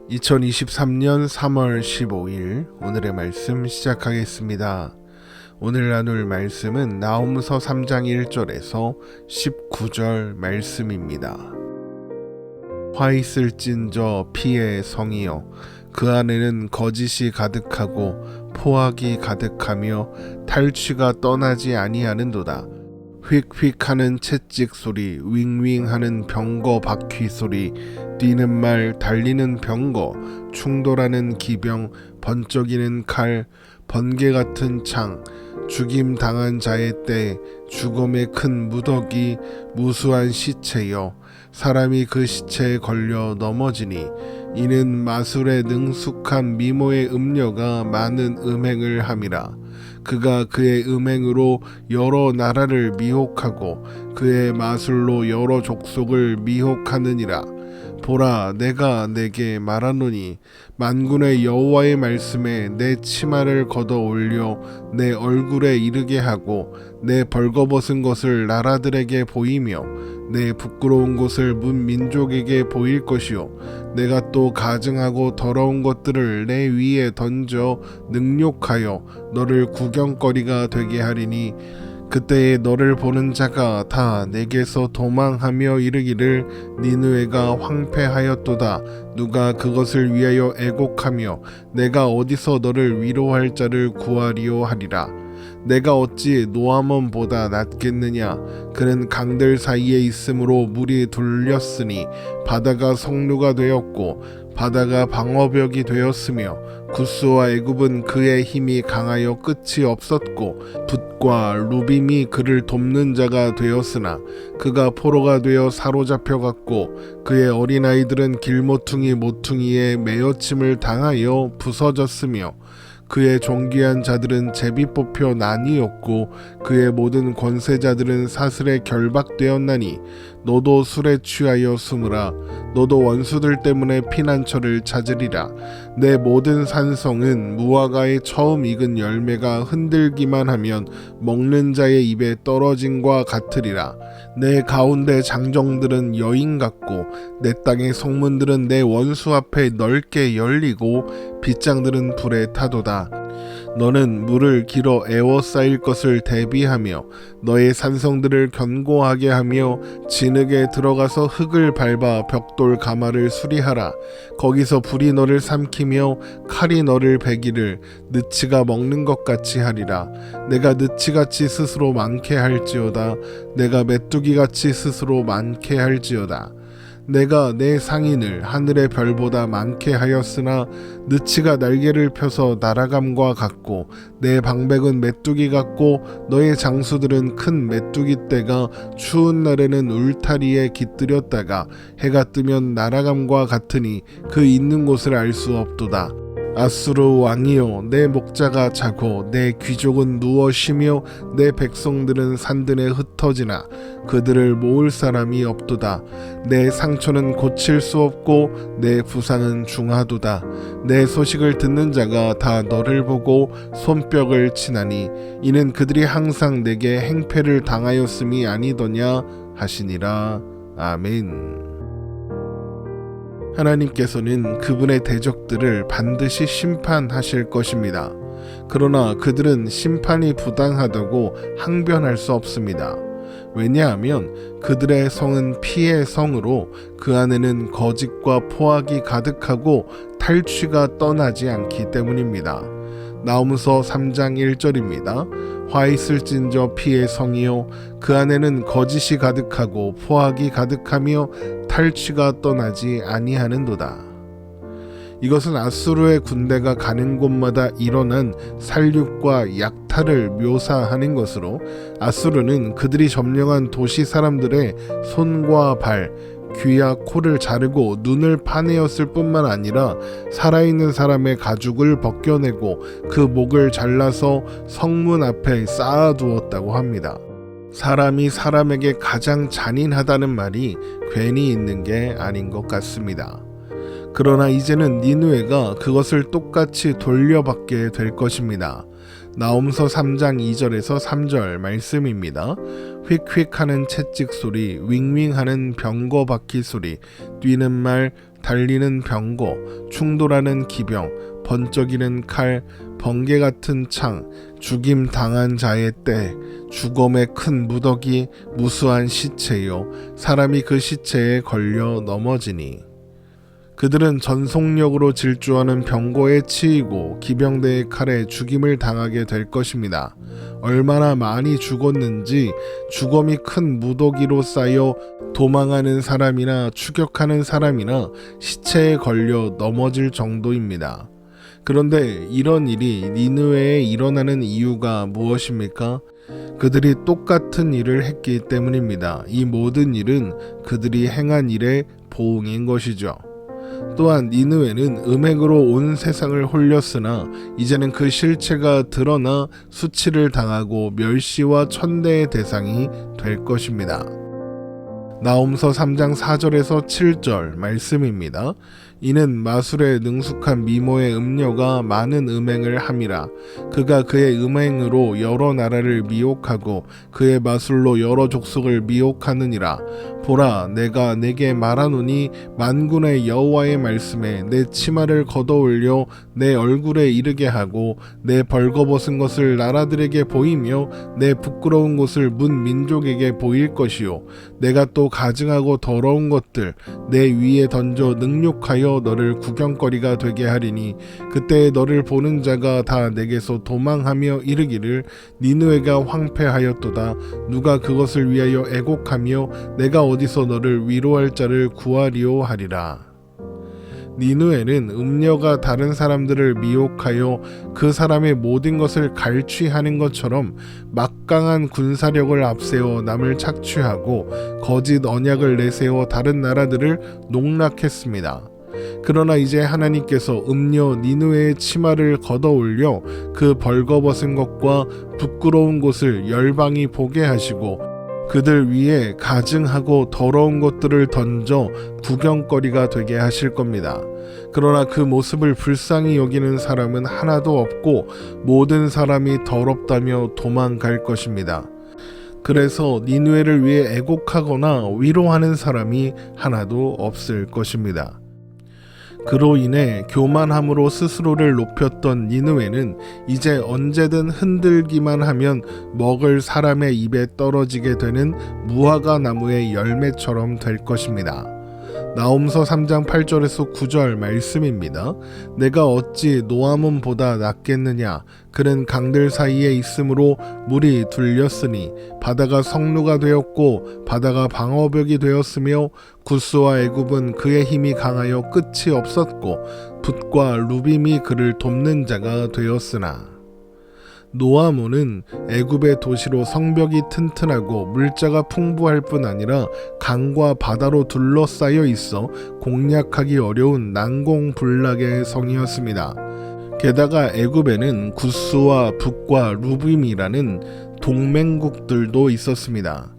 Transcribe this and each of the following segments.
2023년 3월 15일 오늘의 말씀 시작하겠습니다. 오늘 나눌 말씀은 나홈서 3장 1절에서 19절 말씀입니다. 화 있을진저 피의 성이여, 그 안에는 거짓이 가득하고 포악이 가득하며 탈취가 떠나지 아니하는도다. 휙휙하는 채찍 소리, 윙윙하는 병거 바퀴 소리, 뛰는 말, 달리는 병거, 충돌하는 기병, 번쩍이는 칼, 번개 같은 창, 죽임 당한 자의 때, 죽음의 큰 무더기, 무수한 시체여, 사람이 그 시체에 걸려 넘어지니, 이는 마술에 능숙한 미모의 음녀가 많은 음행을 함이라. 그가 그의 음행으로 여러 나라를 미혹하고 그의 마술로 여러 족속을 미혹하느니라. 보라, 내가 내게 말하노니 만군의 여호와의 말씀에 내 치마를 걷어 올려 내 얼굴에 이르게 하고 내 벌거벗은 것을 나라들에게 보이며 내 부끄러운 것을 문 민족에게 보일 것이요, 내가 또 가증하고 더러운 것들을 내 위에 던져 능욕하여 너를 구경거리가 되게 하리니, 그때에 너를 보는 자가 다 내게서 도망하며 이르기를 니느웨가 황폐하였도다. 누가 그것을 위하여 애곡하며 내가 어디서 너를 위로할 자를 구하리요 하리라. 내가 어찌 노아몬보다 낫겠느냐? 그는 강들 사이에 있으므로 물이 둘렸으니 바다가 성루가 되었고 바다가 방어벽이 되었으며 구스와 애굽은 그의 힘이 강하여 끝이 없었고 붓과 루빔이 그를 돕는 자가 되었으나 그가 포로가 되어 사로잡혀갔고 그의 어린아이들은 길모퉁이 모퉁이에 매어침을 당하여 부서졌으며 그의 존귀한 자들은 제비 뽑혀 나뉘었고 그의 모든 권세자들은 사슬에 결박되었나니, 너도 술에 취하여 숨으라. 너도 원수들 때문에 피난처를 찾으리라. 내 모든 산성은 무화과의 처음 익은 열매가 흔들기만 하면 먹는 자의 입에 떨어짐과 같으리라. 내 가운데 장정들은 여인 같고 내 땅의 성문들은 내 원수 앞에 넓게 열리고 빗장들은 불에 타도다. 너는 물을 길어 에워싸일 것을 대비하며 너의 산성들을 견고하게 하며 진흙에 들어가서 흙을 밟아 벽돌 가마를 수리하라. 거기서 불이 너를 삼키며 칼이 너를 베기를 느치가 먹는 것 같이 하리라. 내가 느치같이 스스로 많게 할지어다. 내가 메뚜기같이 스스로 많게 할지어다. 내가 내 상인을 하늘의 별보다 많게 하였으나 느치가 날개를 펴서 날아감과 같고 내 방백은 메뚜기 같고 너의 장수들은 큰 메뚜기 떼가 추운 날에는 울타리에 깃들였다가 해가 뜨면 날아감과 같으니 그 있는 곳을 알 수 없도다. 아수르 왕이여, 내 목자가 자고 내 귀족은 누워 쉬며 내 백성들은 산들에 흩어지나 그들을 모을 사람이 없도다. 내 상처는 고칠 수 없고 내 부상은 중하도다. 내 소식을 듣는 자가 다 너를 보고 손뼉을 치나니 이는 그들이 항상 내게 행패를 당하였음이 아니더냐 하시니라. 아멘. 하나님께서는 그분의 대적들을 반드시 심판하실 것입니다. 그러나 그들은 심판이 부당하다고 항변할 수 없습니다. 왜냐하면 그들의 성은 피의 성으로 그 안에는 거짓과 포악이 가득하고 탈취가 떠나지 않기 때문입니다. 나홈서 3장 1절입니다. 화 있을진저 피의 성이요, 그 안에는 거짓이 가득하고 포악이 가득하며 탈취가 떠나지 아니하는도다. 이것은 아수르의 군대가 가는 곳마다 일어난 살육과 약탈을 묘사하는 것으로, 아수르는 그들이 점령한 도시 사람들의 손과 발, 귀와 코를 자르고 눈을 파내었을 뿐만 아니라 살아있는 사람의 가죽을 벗겨내고 그 목을 잘라서 성문 앞에 쌓아두었다고 합니다. 사람이 사람에게 가장 잔인하다는 말이 괜히 있는 게 아닌 것 같습니다. 그러나 이제는 니느웨가 그것을 똑같이 돌려받게 될 것입니다. 나홈서 3장 2절에서 3절 말씀입니다. 휙휙하는 채찍 소리, 윙윙하는 병거 바퀴 소리, 뛰는 말, 달리는 병거, 충돌하는 기병, 번쩍이는 칼, 번개 같은 창, 죽임 당한 자의 때, 죽음의 큰 무더기, 무수한 시체요, 사람이 그 시체에 걸려 넘어지니. 그들은 전속력으로 질주하는 병거에 치이고 기병대의 칼에 죽임을 당하게 될 것입니다. 얼마나 많이 죽었는지 죽음이 큰 무더기로 쌓여 도망하는 사람이나 추격하는 사람이나 시체에 걸려 넘어질 정도입니다. 그런데 이런 일이 니느웨에 일어나는 이유가 무엇입니까? 그들이 똑같은 일을 했기 때문입니다. 이 모든 일은 그들이 행한 일의 보응인 것이죠. 또한 니느웨는 음행으로 온 세상을 홀렸으나 이제는 그 실체가 드러나 수치를 당하고 멸시와 천대의 대상이 될 것입니다. 나홈서 3장 4절에서 7절 말씀입니다. 이는 마술에 능숙한 미모의 음녀가 많은 음행을 함이라. 그가 그의 음행으로 여러 나라를 미혹하고 그의 마술로 여러 족속을 미혹하느니라. 보라, 내가 내게 말하노니 만군의 여호와의 말씀에 내 치마를 걷어올려 내 얼굴에 이르게 하고 내 벌거벗은 것을 나라들에게 보이며 내 부끄러운 곳을 문 민족에게 보일 것이요, 내가 또 가증하고 더러운 것들 내 위에 던져 능욕하여 너를 구경거리가 되게 하리니 그때 너를 보는 자가 다 내게서 도망하며 이르기를 니느웨가 황폐하였도다. 누가 그것을 위하여 애곡하며 내가 어디서 너를 위로할 자를 구하리오 하리라. 니느웨는 음녀가 다른 사람들을 미혹하여 그 사람의 모든 것을 갈취하는 것처럼 막강한 군사력을 앞세워 남을 착취하고 거짓 언약을 내세워 다른 나라들을 농락했습니다. 그러나 이제 하나님께서 음녀 니느웨의 치마를 걷어올려 그 벌거벗은 것과 부끄러운 곳을 열방이 보게 하시고 그들 위에 가증하고 더러운 것들을 던져 구경거리가 되게 하실 겁니다. 그러나 그 모습을 불쌍히 여기는 사람은 하나도 없고 모든 사람이 더럽다며 도망갈 것입니다. 그래서 니느웨를 위해 애곡하거나 위로하는 사람이 하나도 없을 것입니다. 그로 인해 교만함으로 스스로를 높였던 니느웨는 이제 언제든 흔들기만 하면 먹을 사람의 입에 떨어지게 되는 무화과 나무의 열매처럼 될 것입니다. 나홈서 3장 8절에서 9절 말씀입니다. 내가 어찌 노아몬보다 낫겠느냐? 그는 강들 사이에 있으므로 물이 둘렸으니 바다가 성루가 되었고 바다가 방어벽이 되었으며 구스와 애굽은 그의 힘이 강하여 끝이 없었고 붓과 루빔이 그를 돕는 자가 되었으나. 노아몬은 애굽의 도시로 성벽이 튼튼하고 물자가 풍부할 뿐 아니라 강과 바다로 둘러싸여 있어 공략하기 어려운 난공불락의 성이었습니다. 게다가 애굽에는 구스와 붓과 루빔이라는 동맹국들도 있었습니다.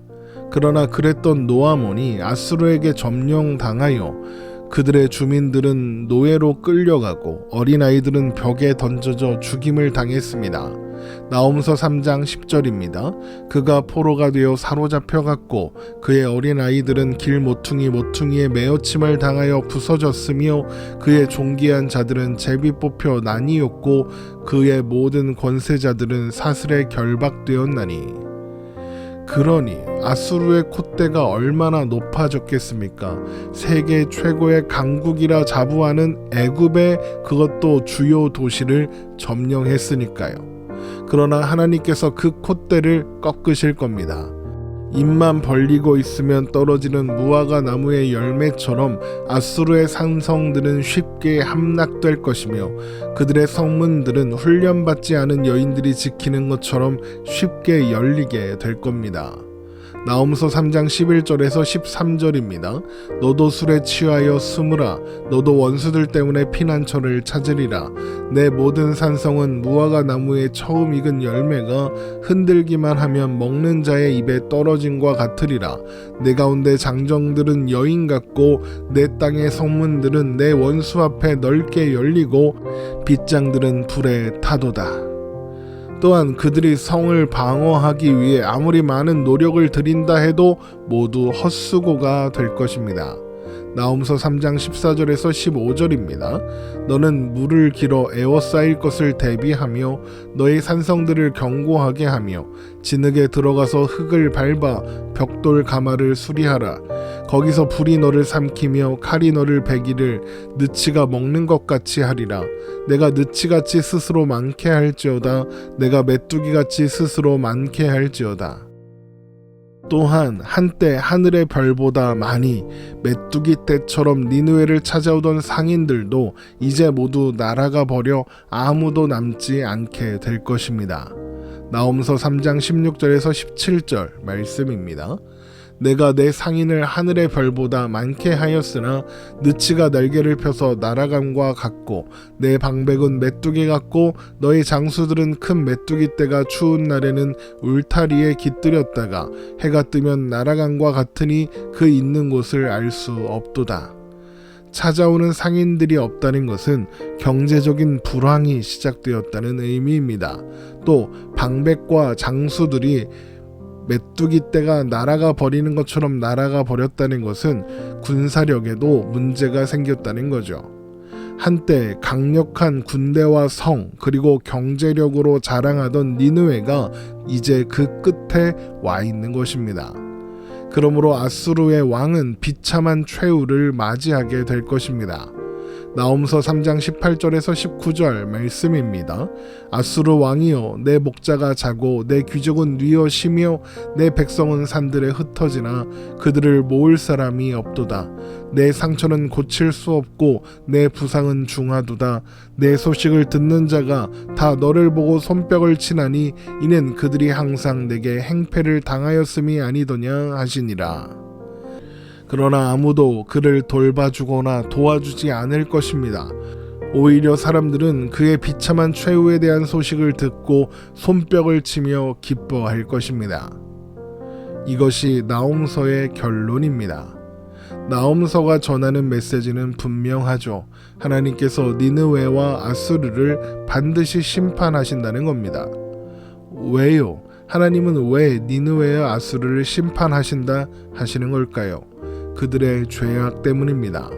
그러나 그랬던 노아몬이 아수르에게 점령당하여 그들의 주민들은 노예로 끌려가고 어린아이들은 벽에 던져져 죽임을 당했습니다. 나홈서 3장 10절입니다. 그가 포로가 되어 사로잡혀갔고 그의 어린아이들은 길 모퉁이에 메어침을 당하여 부서졌으며 그의 존귀한 자들은 제비 뽑혀 나뉘었고 그의 모든 권세자들은 사슬에 결박되었나니. 그러니 아수르의 콧대가 얼마나 높아졌겠습니까? 세계 최고의 강국이라 자부하는 애굽의 그것도 주요 도시를 점령했으니까요. 그러나 하나님께서 그 콧대를 꺾으실 겁니다. 입만 벌리고 있으면 떨어지는 무화과 나무의 열매처럼 아수르의 산성들은 쉽게 함락될 것이며 그들의 성문들은 훈련받지 않은 여인들이 지키는 것처럼 쉽게 열리게 될 겁니다. 나홈서 3장 11절에서 13절입니다. 너도 술에 취하여 숨으라. 너도 원수들 때문에 피난처를 찾으리라. 내 모든 산성은 무화과 나무의 처음 익은 열매가 흔들기만 하면 먹는 자의 입에 떨어짐과 같으리라. 내 가운데 장정들은 여인 같고 내 땅의 성문들은 내 원수 앞에 넓게 열리고 빗장들은 불에 타도다. 또한 그들이 성을 방어하기 위해 아무리 많은 노력을 들인다 해도 모두 헛수고가 될 것입니다. 나홈서 3장 14절에서 15절입니다. 너는 물을 길어 에워싸일 것을 대비하며 너의 산성들을 견고하게 하며 진흙에 들어가서 흙을 밟아 벽돌 가마를 수리하라. 거기서 불이 너를 삼키며 칼이 너를 베기를 느치가 먹는 것 같이 하리라. 내가 느치같이 스스로 많게 할지어다. 내가 메뚜기같이 스스로 많게 할지어다. 또한 한때 하늘의 별보다 많이 메뚜기 떼처럼 니느웨를 찾아오던 상인들도 이제 모두 날아가 버려 아무도 남지 않게 될 것입니다. 나홈서 3장 16절에서 17절 말씀입니다. 내가 내 상인을 하늘의 별보다 많게 하였으나 느치가 날개를 펴서 날아감과 같고 내 방백은 메뚜기 같고 너희 장수들은 큰 메뚜기 떼가 추운 날에는 울타리에 깃들였다가 해가 뜨면 날아감과 같으니 그 있는 곳을 알 수 없도다. 찾아오는 상인들이 없다는 것은 경제적인 불황이 시작되었다는 의미입니다. 또 방백과 장수들이 메뚜기 떼가 날아가 버리는 것처럼 날아가 버렸다는 것은 군사력에도 문제가 생겼다는 거죠. 한때 강력한 군대와 성 그리고 경제력으로 자랑하던 니느웨가 이제 그 끝에 와 있는 것입니다. 그러므로 아수르의 왕은 비참한 최후를 맞이하게 될 것입니다. 나홈서 3장 18절에서 19절 말씀입니다. 아수르 왕이여 내 목자가 자고 내 귀족은 뉘어 쉬며 내 백성은 산들에 흩어지나 그들을 모을 사람이 없도다. 내 상처는 고칠 수 없고 내 부상은 중하도다. 내 소식을 듣는 자가 다 너를 보고 손뼉을 치나니 이는 그들이 항상 내게 행패를 당하였음이 아니더냐 하시니라. 그러나 아무도 그를 돌봐주거나 도와주지 않을 것입니다. 오히려 사람들은 그의 비참한 최후에 대한 소식을 듣고 손뼉을 치며 기뻐할 것입니다. 이것이 나홈서의 결론입니다. 나홈서가 전하는 메시지는 분명하죠. 하나님께서 니느웨와 아수르를 반드시 심판하신다는 겁니다. 왜요? 하나님은 왜 니느웨와 아수르를 심판하신다 하시는 걸까요? 그들의 죄악 때문입니다.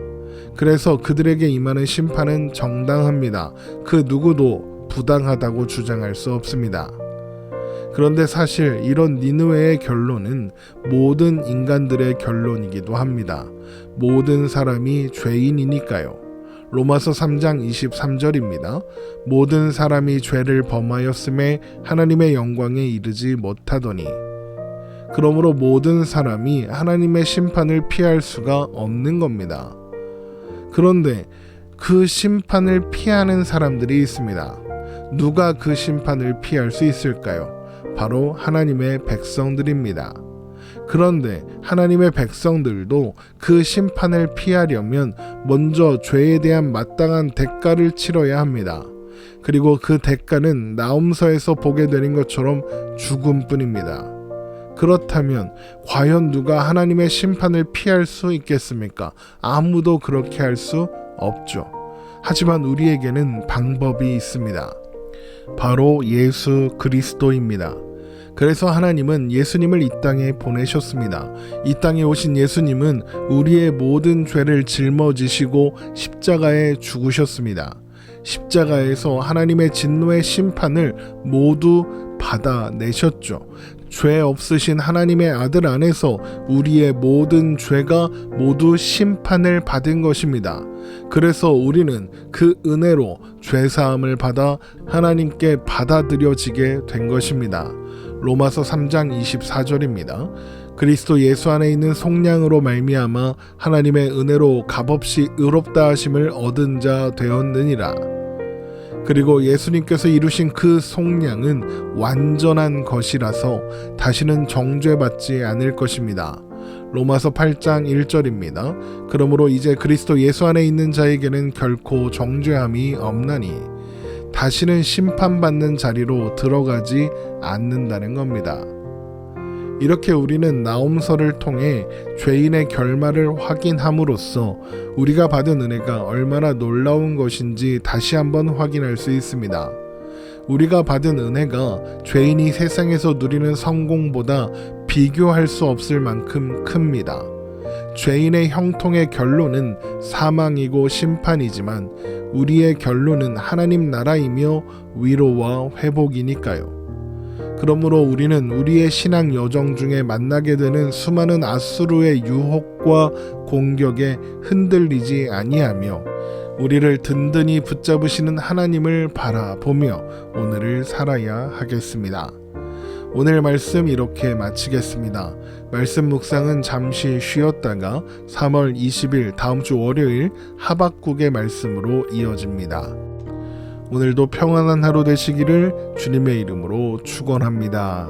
그래서 그들에게 임하는 심판은 정당합니다. 그 누구도 부당하다고 주장할 수 없습니다. 그런데 사실 이런 니느웨의 결론은 모든 인간들의 결론이기도 합니다. 모든 사람이 죄인이니까요. 로마서 3장 23절입니다. 모든 사람이 죄를 범하였음에 하나님의 영광에 이르지 못하더니 그러므로 모든 사람이 하나님의 심판을 피할 수가 없는 겁니다. 그런데 그 심판을 피하는 사람들이 있습니다. 누가 그 심판을 피할 수 있을까요? 바로 하나님의 백성들입니다. 그런데 하나님의 백성들도 그 심판을 피하려면 먼저 죄에 대한 마땅한 대가를 치러야 합니다. 그리고 그 대가는 나홈서에서 보게 되는 것처럼 죽음뿐입니다. 그렇다면 과연 누가 하나님의 심판을 피할 수 있겠습니까? 아무도 그렇게 할 수 없죠. 하지만 우리에게는 방법이 있습니다. 바로 예수 그리스도입니다. 그래서 하나님은 예수님을 이 땅에 보내셨습니다. 이 땅에 오신 예수님은 우리의 모든 죄를 짊어지시고 십자가에 죽으셨습니다. 십자가에서 하나님의 진노의 심판을 모두 받아내셨죠. 죄 없으신 하나님의 아들 안에서 우리의 모든 죄가 모두 심판을 받은 것입니다. 그래서 우리는 그 은혜로 죄사함을 받아 하나님께 받아들여지게 된 것입니다. 로마서 3장 24절입니다. 그리스도 예수 안에 있는 속량으로 말미암아 하나님의 은혜로 값없이 의롭다 하심을 얻은 자 되었느니라. 그리고 예수님께서 이루신 그 속량은 완전한 것이라서 다시는 정죄받지 않을 것입니다. 로마서 8장 1절입니다. 그러므로 이제 그리스도 예수 안에 있는 자에게는 결코 정죄함이 없나니 다시는 심판받는 자리로 들어가지 않는다는 겁니다. 이렇게 우리는 나홈서를 통해 죄인의 결말을 확인함으로써 우리가 받은 은혜가 얼마나 놀라운 것인지 다시 한번 확인할 수 있습니다. 우리가 받은 은혜가 죄인이 세상에서 누리는 성공보다 비교할 수 없을 만큼 큽니다. 죄인의 형통의 결론은 사망이고 심판이지만 우리의 결론은 하나님 나라이며 위로와 회복이니까요. 그러므로 우리는 우리의 신앙 여정 중에 만나게 되는 수많은 앗수르의 유혹과 공격에 흔들리지 아니하며 우리를 든든히 붙잡으시는 하나님을 바라보며 오늘을 살아야 하겠습니다. 오늘 말씀 이렇게 마치겠습니다. 말씀 묵상은 잠시 쉬었다가 3월 20일 다음 주 월요일 하박국의 말씀으로 이어집니다. 오늘도 평안한 하루 되시기를 주님의 이름으로 축원합니다.